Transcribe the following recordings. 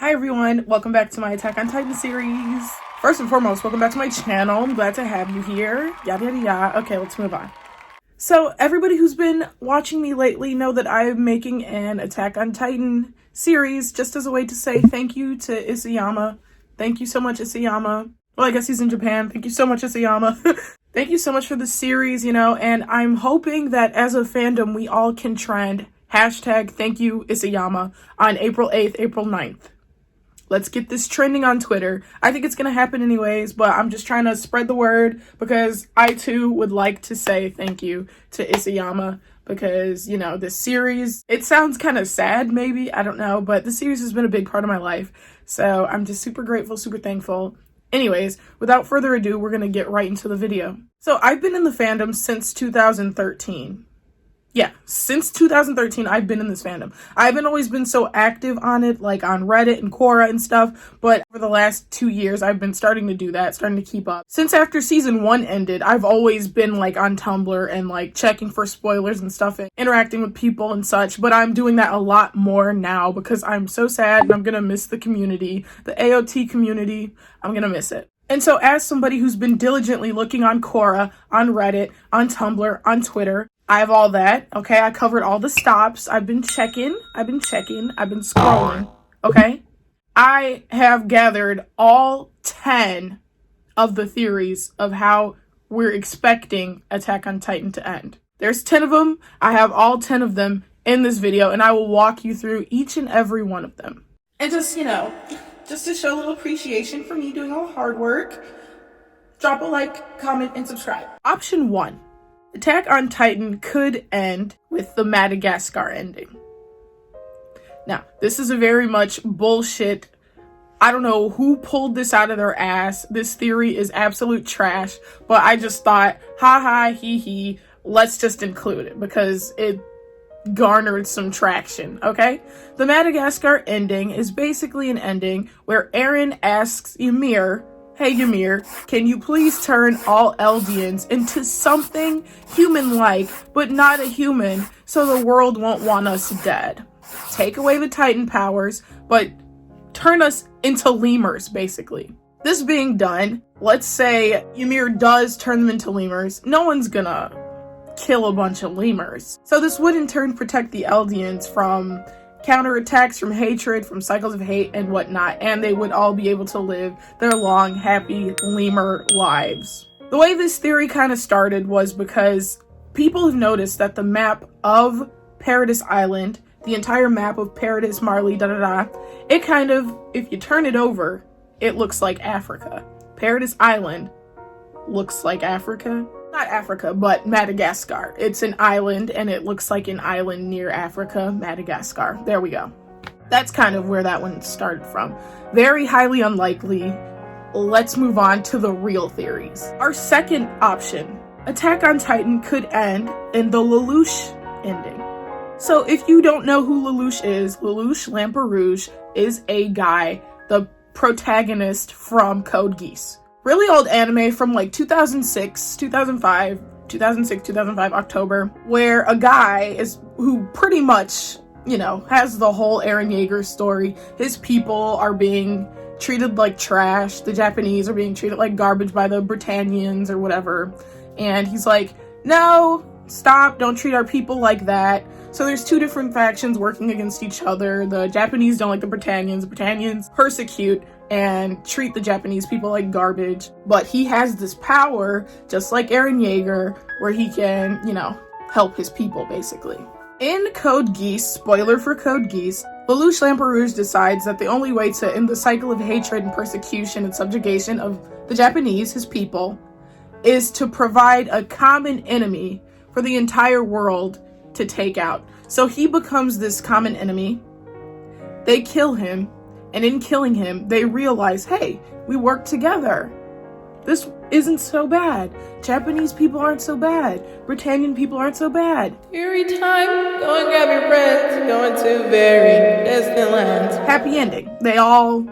Hi everyone, welcome back to my Attack on Titan series. First and foremost, welcome back to my channel. I'm glad to have you here. Yada yada yada. Okay, let's move on. So everybody who's been watching me lately know that I'm making an Attack on Titan series just as a way to say thank you to Isayama. Thank you so much, Isayama. Well, I guess he's in Japan. Thank you so much, Isayama. Thank you so much for the series, and I'm hoping that as a fandom, we all can trend hashtag thank you Isayama on April 8th, April 9th. Let's get this trending on Twitter. I think it's going to happen anyways, but I'm just trying to spread the word because I too would like to say thank you to Isayama because, this series, it sounds kind of sad maybe, I don't know, but the series has been a big part of my life. So I'm just super grateful, super thankful. Anyways, without further ado, we're going to get right into the video. So I've been in the fandom since 2013. Yeah, since 2013, I've been in this fandom. I haven't always been so active on it, like on Reddit and Quora and stuff, but for the last 2 years, I've been starting to do that, starting to keep up. Since after season 1 ended, I've always been like on Tumblr and like checking for spoilers and stuff and interacting with people and such, but I'm doing that a lot more now because I'm so sad and I'm gonna miss the community, the AOT community. I'm gonna miss it. And so as somebody who's been diligently looking on Quora, on Reddit, on Tumblr, on Twitter, I have all that, okay? I covered all the stops. I've been checking, I've been scrolling, okay? I have gathered all 10 of the theories of how we're expecting Attack on Titan to end. There's 10 of them. I have all 10 of them in this video, and I will walk you through each and every one of them. And just, just to show a little appreciation for me doing all the hard work, drop a like, comment, and subscribe. Option 1. Attack on Titan could end with the Madagascar ending. Now, this is a very much bullshit. I don't know who pulled this out of their ass. This theory is absolute trash, but I just thought, ha ha, hee hee, let's just include it because it garnered some traction, okay? The Madagascar ending is basically an ending where Eren asks Ymir, hey Ymir, can you please turn all Eldians into something human-like, but not a human, so the world won't want us dead? Take away the Titan powers, but turn us into lemurs, basically. This being done, let's say Ymir does turn them into lemurs, no one's gonna kill a bunch of lemurs. So this would in turn protect the Eldians from counterattacks, from hatred, from cycles of hate and whatnot, and they would all be able to live their long, happy lemur lives. The way this theory kind of started was because people have noticed that the map of Paradise Island, the entire map of Paradise, Marley, it kind of, if you turn it over, it looks like Africa. Paradise Island looks like Africa. Not Africa, but Madagascar. It's an island, and it looks like an island near Africa, Madagascar. There we go. That's kind of where that one started from. Very highly unlikely. Let's move on to the real theories. Our second option, Attack on Titan could end in the Lelouch ending. So if you don't know who Lelouch is, Lelouch Lamperouge is a guy, the protagonist from Code Geass. Really old anime from like 2006, 2005, October, where a guy is who pretty much, has the whole Eren Yeager story. His people are being treated like trash. The Japanese are being treated like garbage by the Britannians or whatever. And he's like, no, stop, don't treat our people like that. So there's two different factions working against each other. The Japanese don't like the Britannians persecute and treat the Japanese people like garbage. But he has this power, just like Eren Yeager, where he can, help his people, basically. In Code Geass, spoiler for Code Geass, Lelouch Lamperouge decides that the only way to end the cycle of hatred and persecution and subjugation of the Japanese, his people, is to provide a common enemy for the entire world to take out. So he becomes this common enemy. They kill him. And in killing him, they realize, hey, we work together. This isn't so bad. Japanese people aren't so bad. Britannian people aren't so bad. Every time, go and grab your friends, go into very distant lands. Happy ending. They all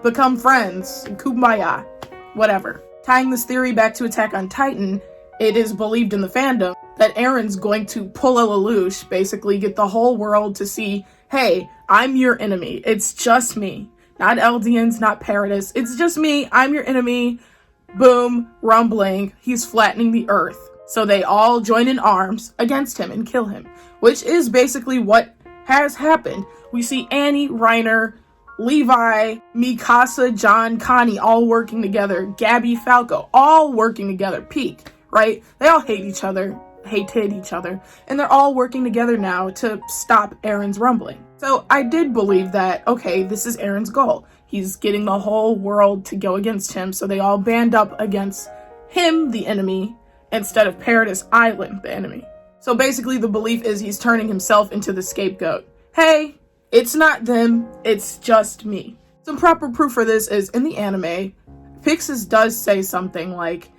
become friends. Kumbaya. Whatever. Tying this theory back to Attack on Titan, it is believed in the fandom that Eren's going to pull a Lelouch, basically get the whole world to see, hey, I'm your enemy. It's just me. Not Eldians, not Paradis. It's just me. I'm your enemy. Boom, rumbling. He's flattening the earth. So they all join in arms against him and kill him, which is basically what has happened. We see Annie, Reiner, Levi, Mikasa, John, Connie all working together. Gabby, Falco, all working together. Peak, right? They all hated each other, and they're all working together now to stop Eren's rumbling. So I did believe that, okay, this is Eren's goal. He's getting the whole world to go against him, so they all band up against him, the enemy, instead of Paradis Island, the enemy. So basically the belief is he's turning himself into the scapegoat. Hey, it's not them, it's just me. Some proper proof for this is in the anime, Pixis does say something like,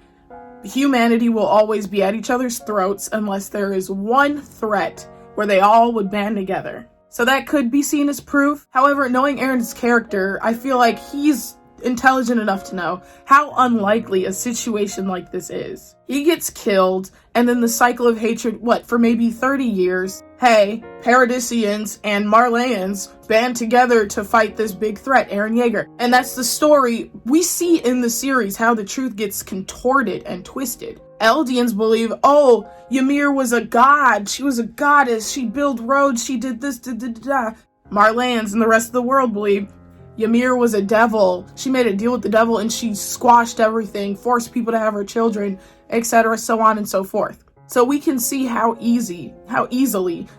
humanity will always be at each other's throats unless there is one threat where they all would band together. So that could be seen as proof. However, knowing Eren's character, I feel like he's intelligent enough to know how unlikely a situation like this is. He gets killed, and then the cycle of hatred, for maybe 30 years, hey, Paradisians and Marleyans band together to fight this big threat, Eren Yeager. And that's the story we see in the series, how the truth gets contorted and twisted. Eldians believe, oh, Ymir was a god, she was a goddess, she built roads, she did this, Marleyans and the rest of the world believe Ymir was a devil. She made a deal with the devil and she squashed everything, forced people to have her children, etc., so on and so forth. So we can see how easily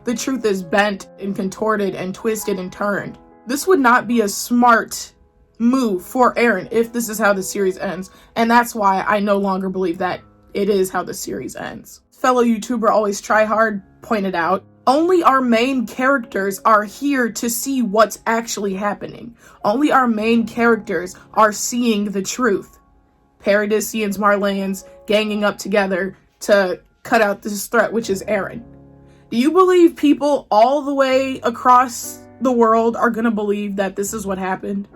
the truth is bent and contorted and twisted and turned. This would not be a smart move for Eren if this is how the series ends, and that's why I no longer believe that it is how the series ends. Fellow YouTuber Always Try Hard pointed out, only our main characters are here to see what's actually happening. Only our main characters are seeing the truth. Paradisians, Marleyans, ganging up together to cut out this threat, which is Eren. Do you believe people all the way across the world are gonna believe that this is what happened?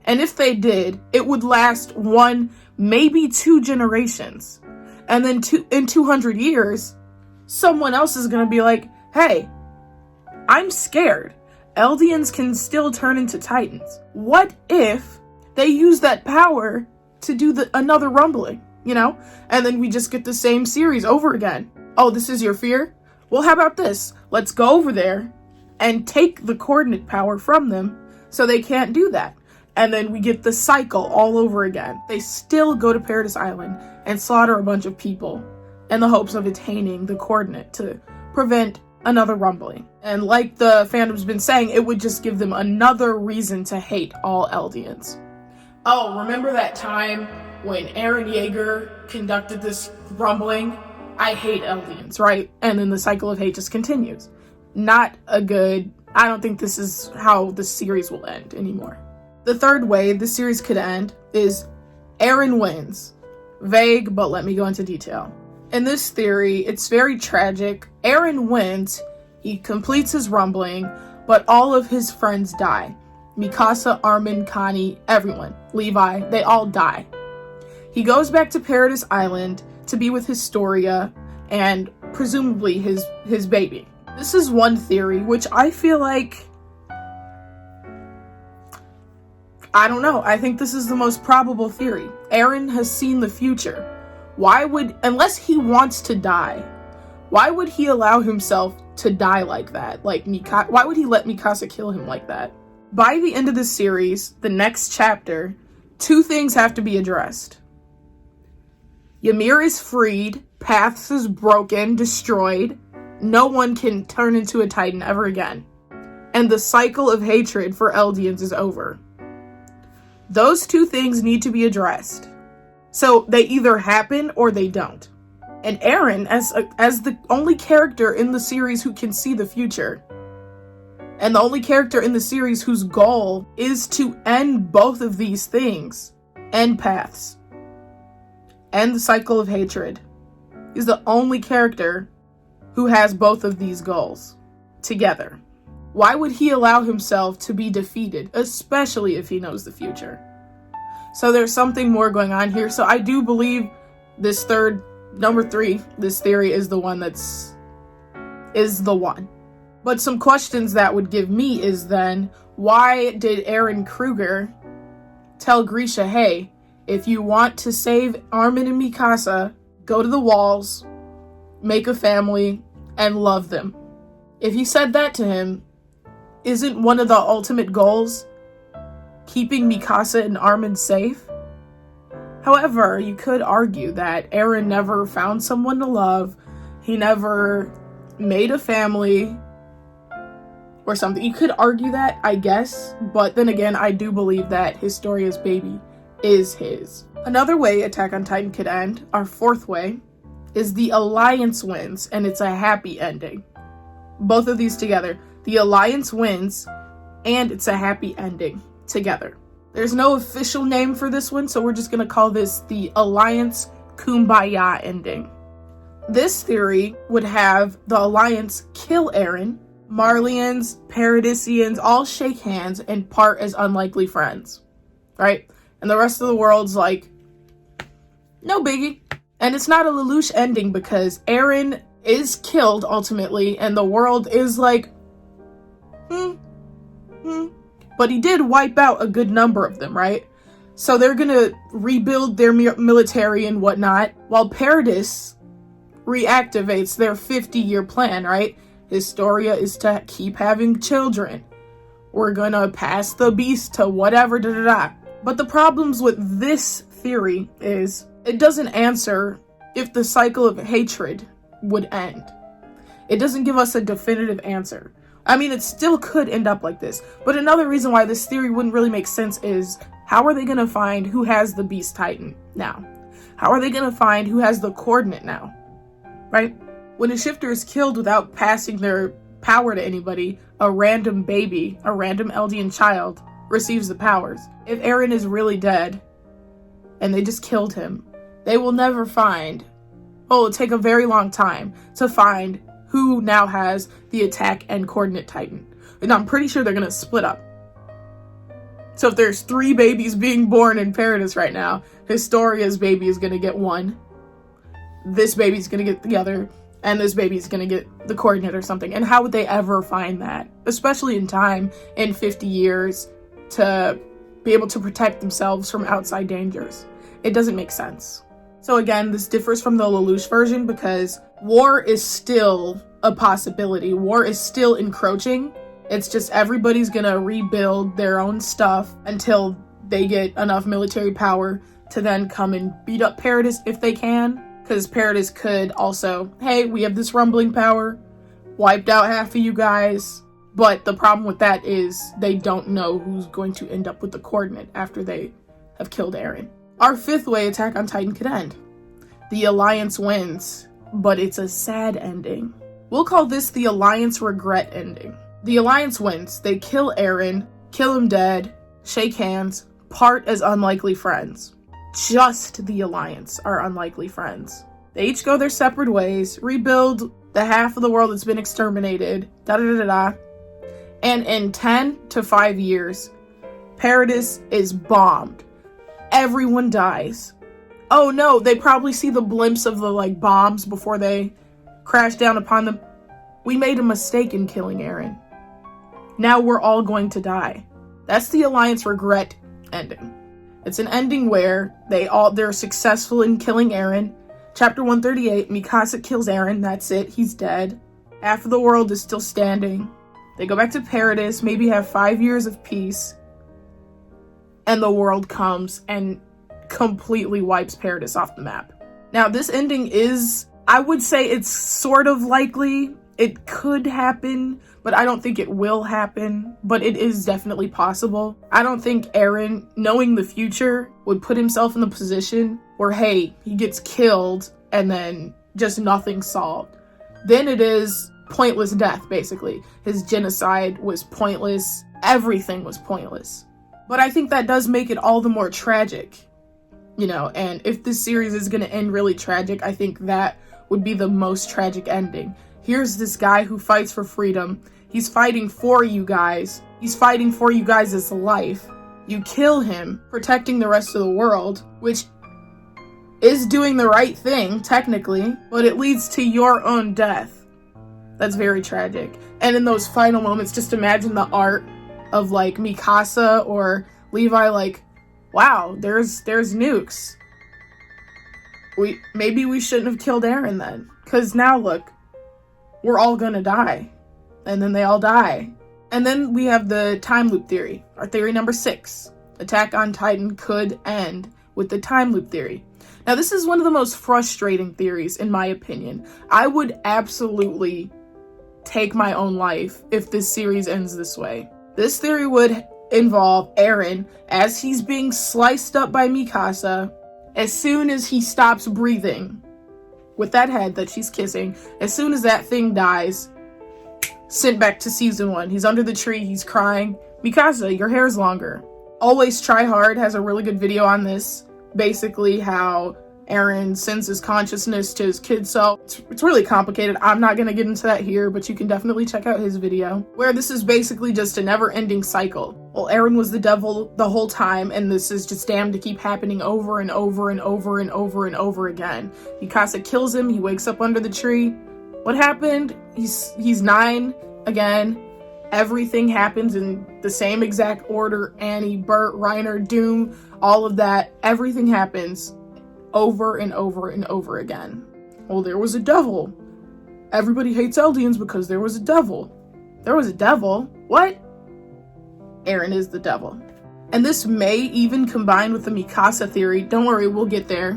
And if they did, it would last 1, maybe 2 generations. And then in 200 years, someone else is going to be like, hey, I'm scared. Eldians can still turn into Titans. What if they use that power to do another rumbling, And then we just get the same series over again. Oh, this is your fear? Well, how about this? Let's go over there and take the coordinate power from them so they can't do that. And then we get the cycle all over again. They still go to Paradis Island and slaughter a bunch of people in the hopes of attaining the coordinate to prevent another rumbling. And like the fandom's been saying, it would just give them another reason to hate all Eldians. Oh, remember that time when Eren Yeager conducted this rumbling? I hate Eldians, right? And then the cycle of hate just continues. I don't think this is how the series will end anymore. The third way the series could end is Eren wins. Vague, but let me go into detail. In this theory, it's very tragic. Eren wins, he completes his rumbling, but all of his friends die. Mikasa, Armin, Connie, everyone, Levi, they all die. He goes back to Paradis Island to be with Historia and presumably his baby. This is one theory, which I feel like, I don't know, I think this is the most probable theory. Eren has seen the future. Unless he wants to die, why would he allow himself to die like that? Why would he let Mikasa kill him like that? By the end of the series, the next chapter, 2 things have to be addressed. Ymir is freed, Paths is broken, destroyed, no one can turn into a Titan ever again, and the cycle of hatred for Eldians is over. Those 2 things need to be addressed. So they either happen or they don't. And Eren, as the only character in the series who can see the future, and the only character in the series whose goal is to end both of these things, end Paths, end the cycle of hatred, is the only character who has both of these goals together. Why would he allow himself to be defeated, especially if he knows the future? So there's something more going on here. So I do believe this number 3, this theory is the one is the one. But some questions that would give me is then, why did Eren Kruger tell Grisha, hey, if you want to save Armin and Mikasa, go to the walls, make a family, and love them? If he said that to him, isn't one of the ultimate goals keeping Mikasa and Armin safe? However, you could argue that Eren never found someone to love, he never made a family, or something. You could argue that, I guess, but then again, I do believe that Historia's baby is his. Another way Attack on Titan could end, our fourth way, is the Alliance wins, and it's a happy ending. Both of these together. The Alliance wins, and it's a happy ending together. There's no official name for this one, so we're just gonna call this the Alliance Kumbaya ending. This theory would have the Alliance kill Eren, Marleyans, Paradisians all shake hands and part as unlikely friends, right? And the rest of the world's like, no biggie. And it's not a Lelouch ending because Eren is killed ultimately and the world is like, But he did wipe out a good number of them, right? So they're gonna rebuild their military and whatnot while Paradis reactivates their 50-year plan, right? Historia is to keep having children. We're gonna pass the beast to whatever, But the problems with this theory is it doesn't answer if the cycle of hatred would end. It doesn't give us a definitive answer. I mean, it still could end up like this. But another reason why this theory wouldn't really make sense is, how are they gonna find who has the Beast Titan now? How are they gonna find who has the coordinate now? Right? When a shifter is killed without passing their power to anybody, a random baby, a random Eldian child, receives the powers. If Eren is really dead, and they just killed him, they will never find, it'll take a very long time to find who now has the attack and coordinate Titan. And I'm pretty sure they're gonna split up. So if there's 3 babies being born in Paradis right now, Historia's baby is gonna get one, this baby's gonna get the other, and this baby's gonna get the coordinate or something. And how would they ever find that? Especially in time, in 50 years, to be able to protect themselves from outside dangers. It doesn't make sense. So again, this differs from the Lelouch version because war is still a possibility. War is still encroaching. It's just everybody's gonna rebuild their own stuff until they get enough military power to then come and beat up Paradis if they can. Because Paradis could also, hey, we have this rumbling power, wiped out half of you guys. But the problem with that is they don't know who's going to end up with the coordinate after they have killed Eren. Our 5th way Attack on Titan could end. The Alliance wins, but it's a sad ending. We'll call this the Alliance regret ending. The Alliance wins. They kill Eren, kill him dead, shake hands, part as unlikely friends. Just the Alliance are unlikely friends. They each go their separate ways, rebuild the half of the world that's been exterminated, and in 10 to 5 years, Paradis is bombed. Everyone dies. Oh no, they probably see the blimps of the bombs before they crash down upon them. We made a mistake in killing Eren. Now we're all going to die. That's the Alliance regret ending. It's an ending where they're successful in killing Eren. Chapter 138, Mikasa kills Eren, that's it, he's dead. Half of the world is still standing. They go back to Paradis, maybe have 5 years of peace, and the world comes and completely wipes Paradis off the map. Now, this ending is, I would say it's sort of likely. It could happen, but I don't think it will happen, but it is definitely possible. I don't think Eren, knowing the future, would put himself in the position where, hey, he gets killed and then just nothing solved. Then it is pointless death, basically. His genocide was pointless. Everything was pointless. But I think that does make it all the more tragic, and if this series is going to end really tragic, I think that would be the most tragic ending. Here's this guy who fights for freedom. He's fighting for you guys. He's fighting for you guys' life. You kill him, protecting the rest of the world, which is doing the right thing, technically, but it leads to your own death. That's very tragic. And in those final moments, just imagine the art of like Mikasa or Levi, like, wow, there's nukes. Maybe we shouldn't have killed Eren then. Because now look, we're all gonna die. And then they all die. And then we have the time loop theory, our theory number 6. Attack on Titan could end with the time loop theory. Now, this is one of the most frustrating theories, in my opinion. I would absolutely take my own life if this series ends this way. This theory would involve Eren as he's being sliced up by Mikasa. As soon as he stops breathing with that head that she's kissing, as soon as that thing dies, sent back to season 1. He's under the tree, he's crying. Mikasa, your hair's longer. Always Try Hard has a really good video on this. Basically how Eren sends his consciousness to his kid self. It's really complicated. I'm not going to get into that here, but you can definitely check out his video, where this is basically just a never-ending cycle. Well, Eren was the devil the whole time, and this is just damned to keep happening over and over and over and over and over again. Mikasa kills him, he wakes up under the tree. What happened? He's 9 again. Everything happens in the same exact order. Annie, Bert, Reiner, Doom, all of that. Everything happens over and over and over again. Well, there was a devil. Everybody hates Eldians because there was a devil. There was a devil? What? Eren is the devil. And this may even combine with the Mikasa theory. Don't worry, we'll get there.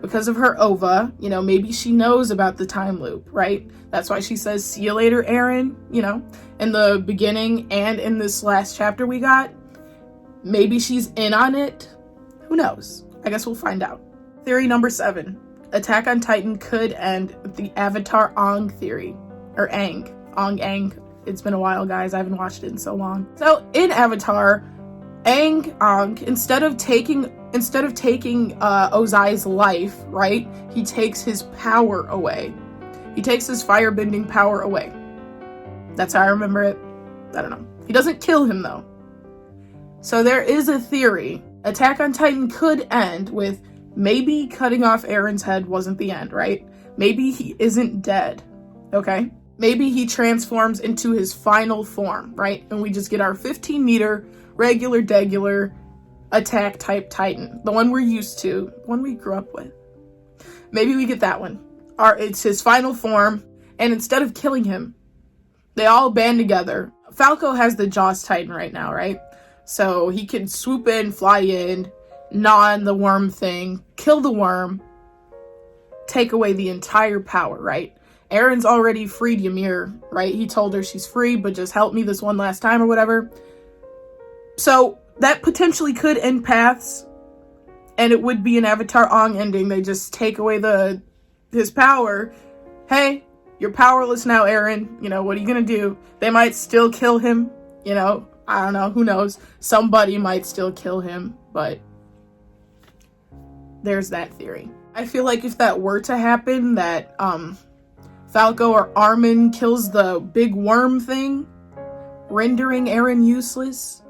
Because of her ova, you know, maybe she knows about the time loop, right? That's why she says, see you later, Eren, you know, in the beginning and in this last chapter we got. Maybe she's in on it. Who knows? I guess we'll find out. Theory number 7. Attack on Titan could end with the Avatar Aang theory. Or Aang. Aang. It's been a while, guys. I haven't watched it in so long. So, in Avatar, Aang, instead of taking Ozai's life, right, he takes his power away. He takes his firebending power away. That's how I remember it. I don't know. He doesn't kill him, though. So there is a theory. Attack on Titan could end with maybe cutting off Eren's head wasn't the end, right? Maybe he isn't dead, okay? Maybe he transforms into his final form, right? And we just get our 15-meter regular attack type Titan, the one we're used to, the one we grew up with. Maybe we get that one. It's his final form, and instead of killing him, they all band together. Falco has the Geass Titan right now, right? So he can swoop in, fly in, gnaw on the worm thing, kill the worm, take away the entire power, right? Eren's already freed Ymir, right? He told her she's free, but just help me this one last time or whatever. So that potentially could end paths, and it would be an Avatar Aang ending. They just take away his power. Hey, you're powerless now, Eren. You know, what are you gonna do? They might still kill him, you know? I don't know, who knows? Somebody might still kill him, but there's that theory. I feel like if that were to happen, that Falco or Armin kills the big worm thing, rendering Eren useless.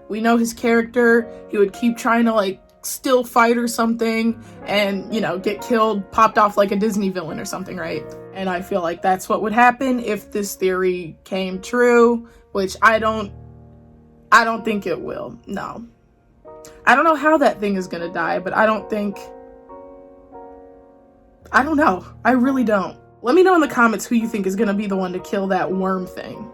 We know his character. He would keep trying to, like, still fight or something and, you know, get killed, popped off like a Disney villain or something, right? And I feel like that's what would happen if this theory came true, which I don't think it will. No. I don't know how that thing is gonna die, but I don't know. I really don't. Let me know in the comments who you think is gonna be the one to kill that worm thing.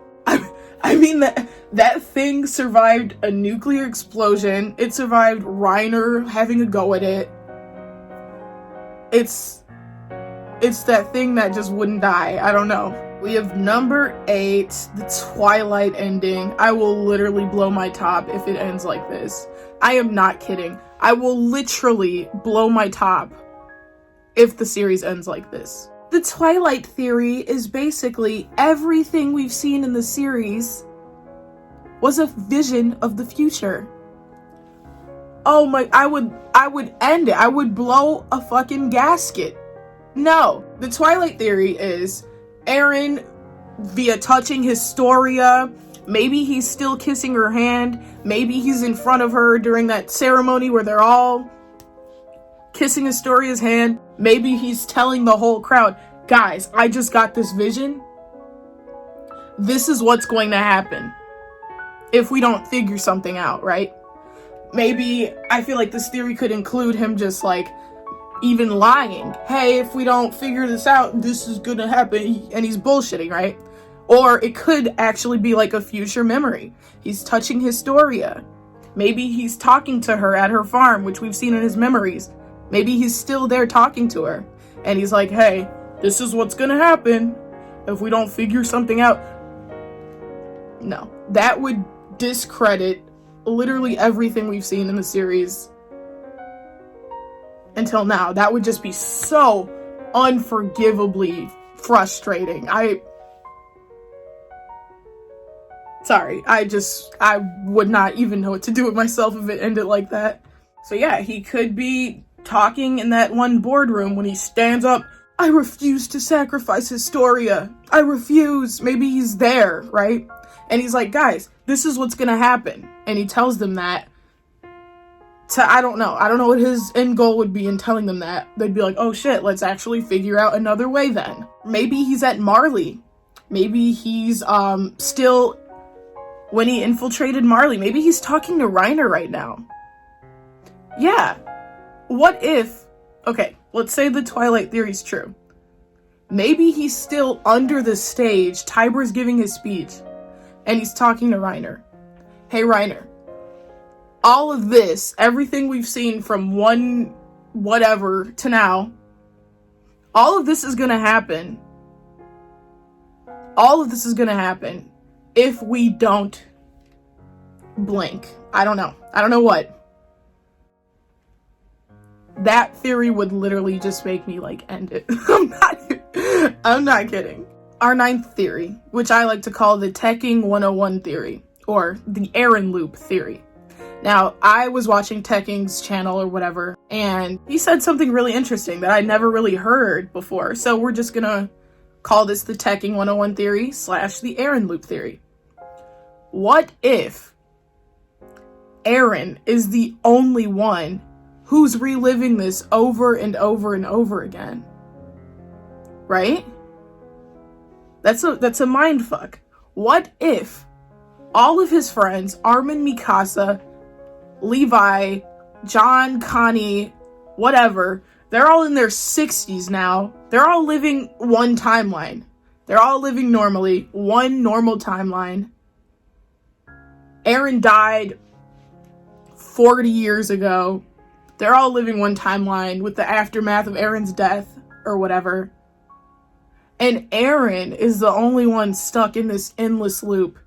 I mean, that thing survived a nuclear explosion. It survived Reiner having a go at it. It's that thing that just wouldn't die. I don't know. We have number 8, the Twilight ending. I will literally blow my top if it ends like this. I am not kidding. I will literally blow my top if the series ends like this. The Twilight theory is basically everything we've seen in the series was a vision of the future. Oh my, I would end it. I would blow a fucking gasket. No, the Twilight theory is Eren, via touching Historia, maybe he's still kissing her hand, maybe he's in front of her during that ceremony where they're all kissing Historia's hand, maybe he's telling the whole crowd, guys, I just got this vision, this is what's going to happen if we don't figure something out, right? Maybe I feel like this theory could include him just like even lying. Hey, if we don't figure this out, this is gonna happen. And he's bullshitting, right? Or it could actually be like a future memory. He's touching Historia. Maybe he's talking to her at her farm, which we've seen in his memories. Maybe he's still there talking to her. And he's like, hey, this is what's gonna happen if we don't figure something out. No, that would discredit literally everything we've seen in the series until now. That would just be so unforgivably frustrating. Sorry, I would not even know what to do with myself if it ended like that. So yeah, he could be talking in that one boardroom when he stands up. I refuse to sacrifice Historia. I refuse. Maybe he's there, right? And he's like, guys, this is what's gonna happen. And he tells them that I don't know what his end goal would be in telling them that. They'd be like, oh shit, let's actually figure out another way then. Maybe he's at Marley. Maybe he's still when he infiltrated Marley. Maybe he's talking to Reiner right now. Yeah. What if, okay, let's say the Twilight theory's true. Maybe he's still under the stage, Tiber's giving his speech, and he's talking to Reiner. Hey Reiner, all of this, everything we've seen from one whatever to now, all of this is gonna happen. All of this is gonna happen if we don't blink. I don't know what. That theory would literally just make me like end it. I'm not kidding. Our ninth theory, which I like to call the Tekking 101 theory, or the Eren loop theory. Now, I was watching Tekking's channel or whatever, and he said something really interesting that I never really heard before. So we're just gonna call this the Tekking 101 theory / the Eren loop theory. What if Eren is the only one who's reliving this over and over and over again? Right? That's a mind fuck. What if all of his friends, Armin, Mikasa, Levi, John, Connie, whatever, they're all in their 60s now. They're all living one timeline. They're all living normally, one normal timeline. Eren died 40 years ago. They're all living one timeline with the aftermath of Eren's death or whatever. And Eren is the only one stuck in this endless loop,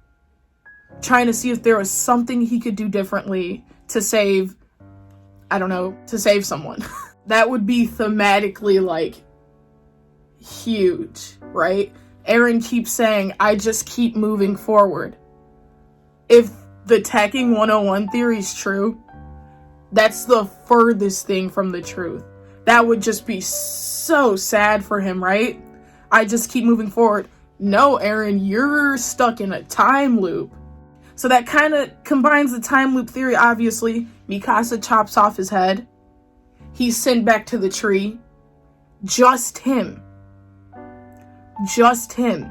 trying to see if there was something he could do differently to save, to save someone. That would be thematically, like, huge, right? Eren keeps saying, I just keep moving forward. If the Tekking 101 theory is true, that's the furthest thing from the truth. That would just be so sad for him, right? I just keep moving forward. No, Eren, you're stuck in a time loop. So that kind of combines the time loop theory, obviously. Mikasa chops off his head. He's sent back to the tree. Just him. Just him.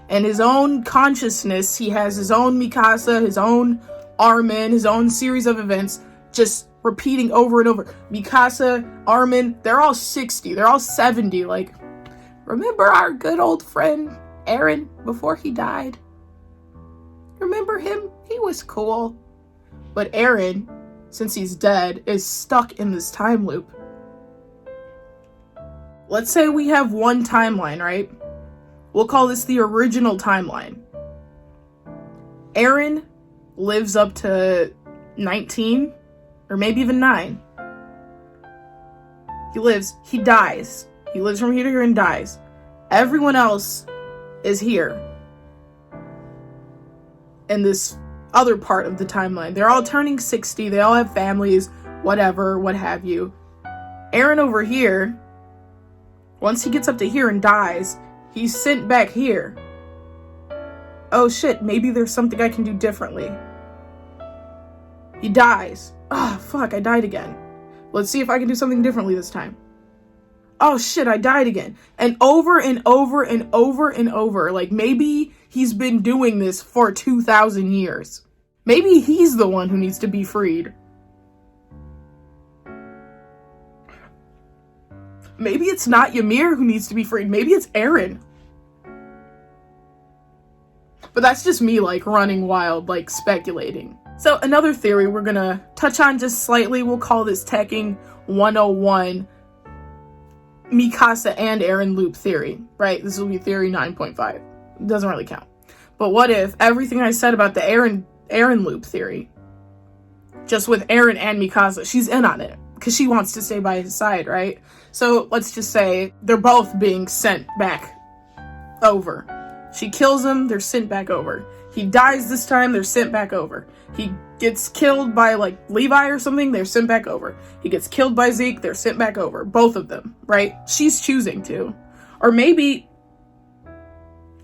And his own consciousness, he has his own Mikasa, his own Armin, his own series of events, just repeating over and over. Mikasa, Armin, they're all 60, they're all 70, like, remember our good old friend Eren before he died? Remember him? He was cool. But Eren, since he's dead, is stuck in this time loop. Let's say we have one timeline, right? We'll call this the original timeline. Eren lives up to 19, or maybe even 9. He dies. He lives from here to here and dies. Everyone else is here in this other part of the timeline. They're all turning 60. They all have families, whatever, what have you. Eren over here, once he gets up to here and dies, he's sent back here. Oh shit, maybe there's something I can do differently. He dies. Ah, fuck, I died again. Let's see if I can do something differently this time. Oh shit, I died again. And over and over and over and over. Like, maybe He's been doing this for 2,000 years. Maybe he's the one who needs to be freed. Maybe it's not Ymir who needs to be freed. Maybe it's Eren. But that's just me, like, running wild, like, speculating. So another theory we're gonna touch on just slightly, we'll call this Teching 101 Mikasa and Eren loop theory, right? This will be theory 9.5. It doesn't really count. But what if everything I said about the Eren loop theory, just with Eren and Mikasa, she's in on it because she wants to stay by his side, right? So let's just say they're both being sent back over. She kills him, they're sent back over. He dies this time, they're sent back over. He gets killed by, like, Levi or something, they're sent back over. He gets killed by Zeke, they're sent back over. Both of them, right? She's choosing to. Or maybe...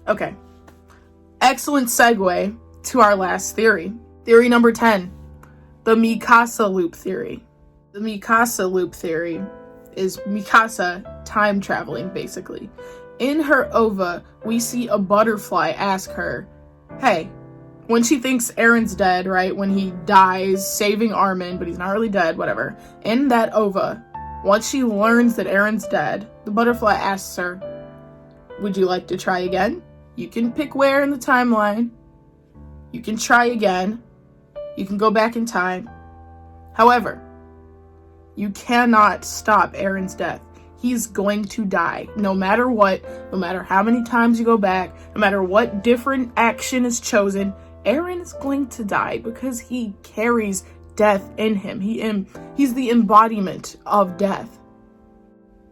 Okay. Excellent segue to our last theory. Theory number 10. The Mikasa loop theory. The Mikasa loop theory is Mikasa time traveling, basically. In her ova, we see a butterfly ask her, hey, when she thinks Eren's dead, right? When he dies saving Armin, but he's not really dead, whatever. In that ova, once she learns that Eren's dead, the butterfly asks her, would you like to try again? You can pick where in the timeline. You can try again. You can go back in time. However, you cannot stop Eren's death. He's going to die, no matter what, no matter how many times you go back, no matter what different action is chosen, Eren is going to die because he carries death in him. He's the embodiment of death.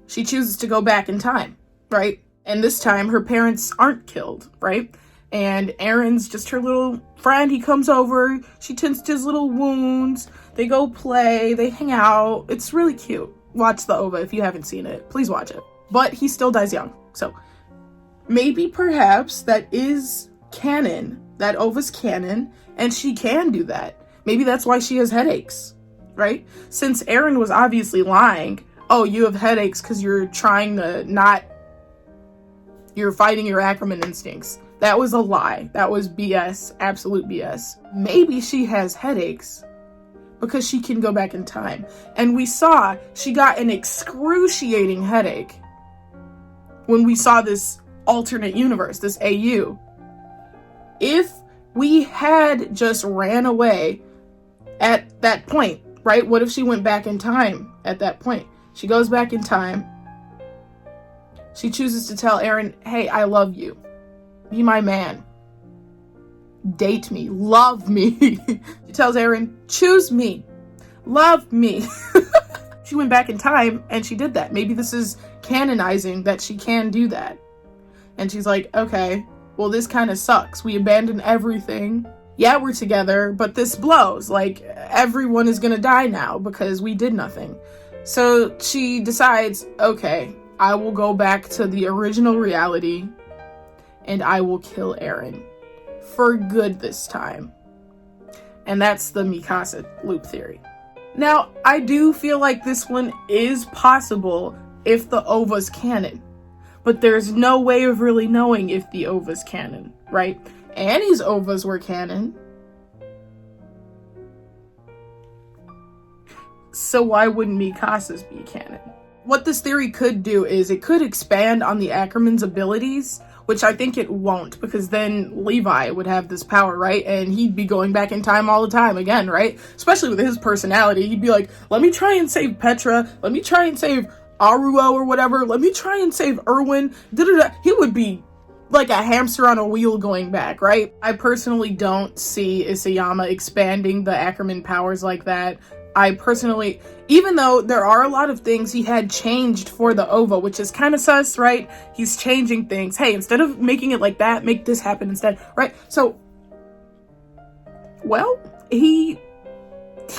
She chooses to go back in time, right? And this time her parents aren't killed, right? And Eren's just her little friend. He comes over, she tends to his little wounds, they go play, they hang out. It's really cute. Watch the OVA if you haven't seen it. Please watch it. But he still dies young. So maybe perhaps that is canon. That OVA's canon. And she can do that. Maybe that's why she has headaches. Right? Since Eren was obviously lying. Oh, you have headaches because you're trying to not... You're fighting your Ackerman instincts. That was a lie. That was BS. Absolute BS. Maybe she has headaches because she can go back in time. And we saw she got an excruciating headache when we saw this alternate universe, this AU. If we had just ran away at that point, right? What if she went back in time at that point? She goes back in time. She chooses to tell Eren, hey, I love you. Be my man. Date me. Love me. She tells Eren, choose me. Love me. She went back in time and she did that. Maybe this is canonizing that she can do that. And she's like, okay, well, this kind of sucks. We abandoned everything. Yeah, we're together, but this blows. Like, everyone is gonna die now because we did nothing. So she decides, okay, I will go back to the original reality and I will kill Eren. For good this time. And that's the Mikasa loop theory. Now, I do feel like this one is possible if the OVA's canon. But there's no way of really knowing if the OVA's canon, right? Annie's OVAs were canon. So why wouldn't Mikasa's be canon? What this theory could do is it could expand on the Ackerman's abilities, which I think it won't, because then Levi would have this power, right? And he'd be going back in time all the time again, right? Especially with his personality. He'd be like, let me try and save Petra. Let me try and save Aruo or whatever. Let me try and save Erwin. Da-da-da. He would be like a hamster on a wheel going back, right? I personally don't see Isayama expanding the Ackerman powers like that. I personally, even though there are a lot of things he had changed for the OVA, which is kind of sus, right? He's changing things. Hey, instead of making it like that, make this happen instead, right? So, well, he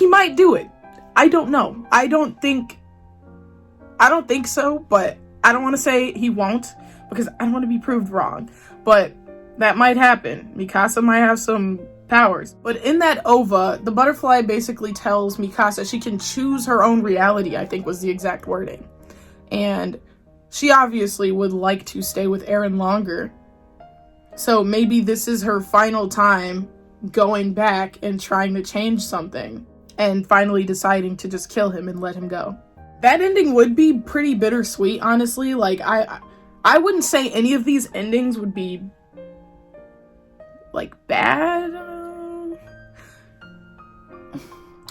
might do it. I don't know. I don't think so, but I don't want to say he won't because I don't want to be proved wrong. But that might happen. Mikasa might have some powers. But in that OVA, the butterfly basically tells Mikasa she can choose her own reality, I think was the exact wording. And she obviously would like to stay with Eren longer. So maybe this is her final time going back and trying to change something and finally deciding to just kill him and let him go. That ending would be pretty bittersweet, honestly. Like, I wouldn't say any of these endings would be, like, bad.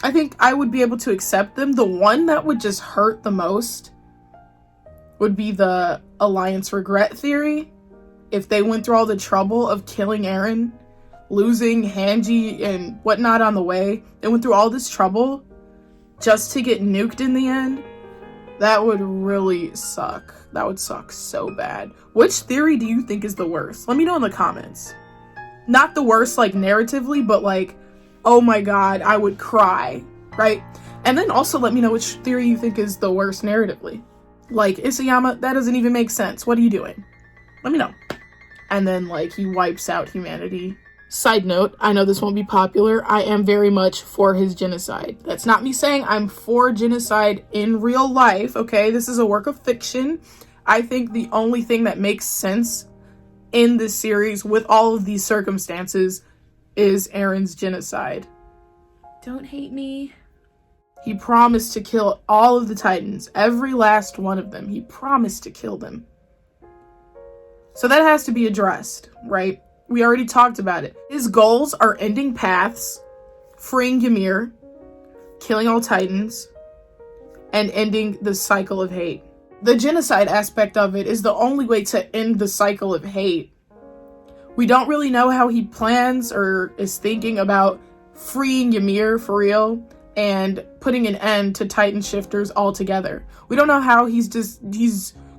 I think I would be able to accept them. The one that would just hurt the most would be the Alliance regret theory. If they went through all the trouble of killing Eren, losing Hanji and whatnot on the way, they went through all this trouble just to get nuked in the end, that would really suck. That would suck so bad. Which theory do you think is the worst? Let me know in the comments. Not the worst, like, narratively, but, like, oh my god, I would cry, right? And then also let me know which theory you think is the worst narratively. Like, Isayama, that doesn't even make sense. What are you doing? Let me know. And then, like, he wipes out humanity. Side note, I know this won't be popular. I am very much for his genocide. That's not me saying I'm for genocide in real life, okay? This is a work of fiction. I think the only thing that makes sense in this series with all of these circumstances is Eren's genocide. Don't hate me. He promised to kill all of the Titans, every last one of them. He promised to kill them. So that has to be addressed, right? We already talked about it. His goals are ending paths, freeing Ymir, killing all Titans, and ending the cycle of hate. The genocide aspect of it is the only way to end the cycle of hate. We don't really know how he plans or is thinking about freeing Ymir for real and putting an end to Titan shifters altogether. We don't know how he's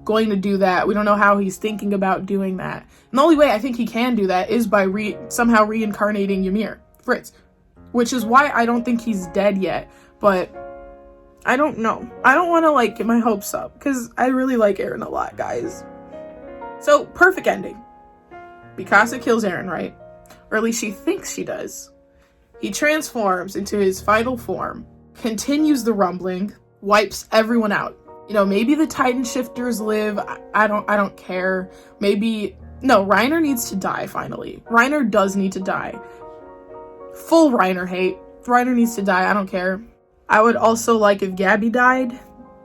going to do that. We don't know how he's thinking about doing that. And the only way I think he can do that is by somehow reincarnating Ymir, Fritz. Which is why I don't think he's dead yet. But I don't know. I don't want to, like, get my hopes up, because I really like Eren a lot, guys. So, perfect ending. Mikasa kills Eren, right? Or at least she thinks she does. He transforms into his final form, continues the rumbling, wipes everyone out. You know, maybe the Titan shifters live. I don't care. Maybe, no, Reiner needs to die finally. Reiner does need to die. Full Reiner hate. Reiner needs to die. I don't care. I would also like if Gabby died,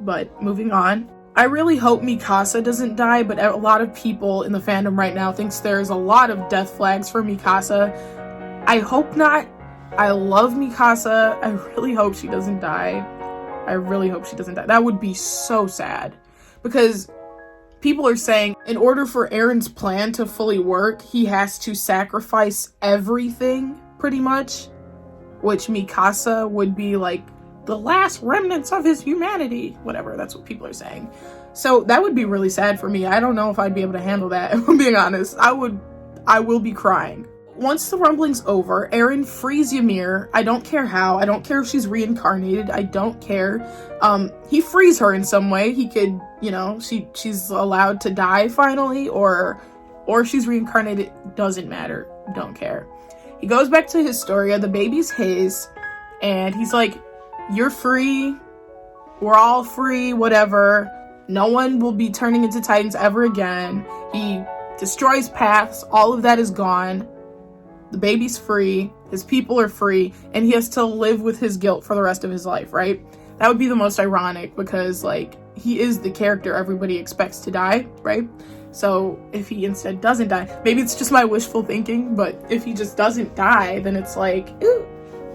but moving on. I really hope Mikasa doesn't die, but a lot of people in the fandom right now thinks there's a lot of death flags for Mikasa. I hope not. I love Mikasa. I really hope she doesn't die. I really hope she doesn't die. That would be so sad. Because people are saying in order for Eren's plan to fully work, he has to sacrifice everything, pretty much. Which Mikasa would be like the last remnants of his humanity. Whatever, that's what people are saying. So that would be really sad for me. I don't know if I'd be able to handle that, if I'm being honest. I will be crying. Once the rumbling's over, Eren frees Ymir. I don't care how. I don't care if she's reincarnated. I don't care. He frees her in some way. He could, you know, she's allowed to die finally, or she's reincarnated. Doesn't matter. Don't care. He goes back to Historia. The baby's his. And he's like, you're free. We're all free. Whatever. No one will be turning into Titans ever again. He destroys paths. All of that is gone. The baby's free, his people are free, and he has to live with his guilt for the rest of his life, right? That would be the most ironic because, like, he is the character everybody expects to die, right? So if he instead doesn't die, maybe it's just my wishful thinking, but if he just doesn't die, then it's like, ooh,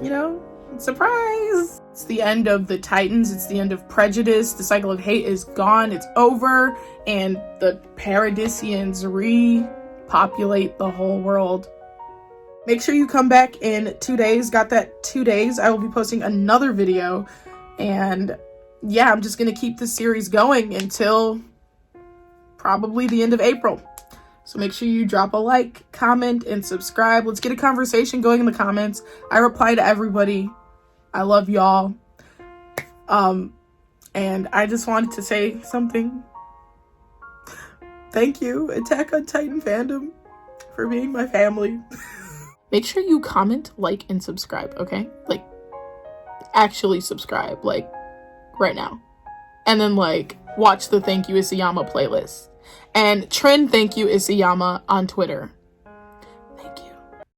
you know, surprise! It's the end of the Titans, it's the end of prejudice, the cycle of hate is gone, it's over, and the Paradisians repopulate the whole world. Make sure you come back in 2 days. Got that 2 days. I will be posting another video. And yeah, I'm just going to keep this series going until probably the end of April. So make sure you drop a like, comment, and subscribe. Let's get a conversation going in the comments. I reply to everybody. I love y'all. And I just wanted to say something. Thank you, Attack on Titan fandom, for being my family. Make sure you comment, like, and subscribe, okay? Like, actually subscribe, like, right now. And then, like, watch the Thank You Isayama playlist. And trend Thank You Isayama on Twitter.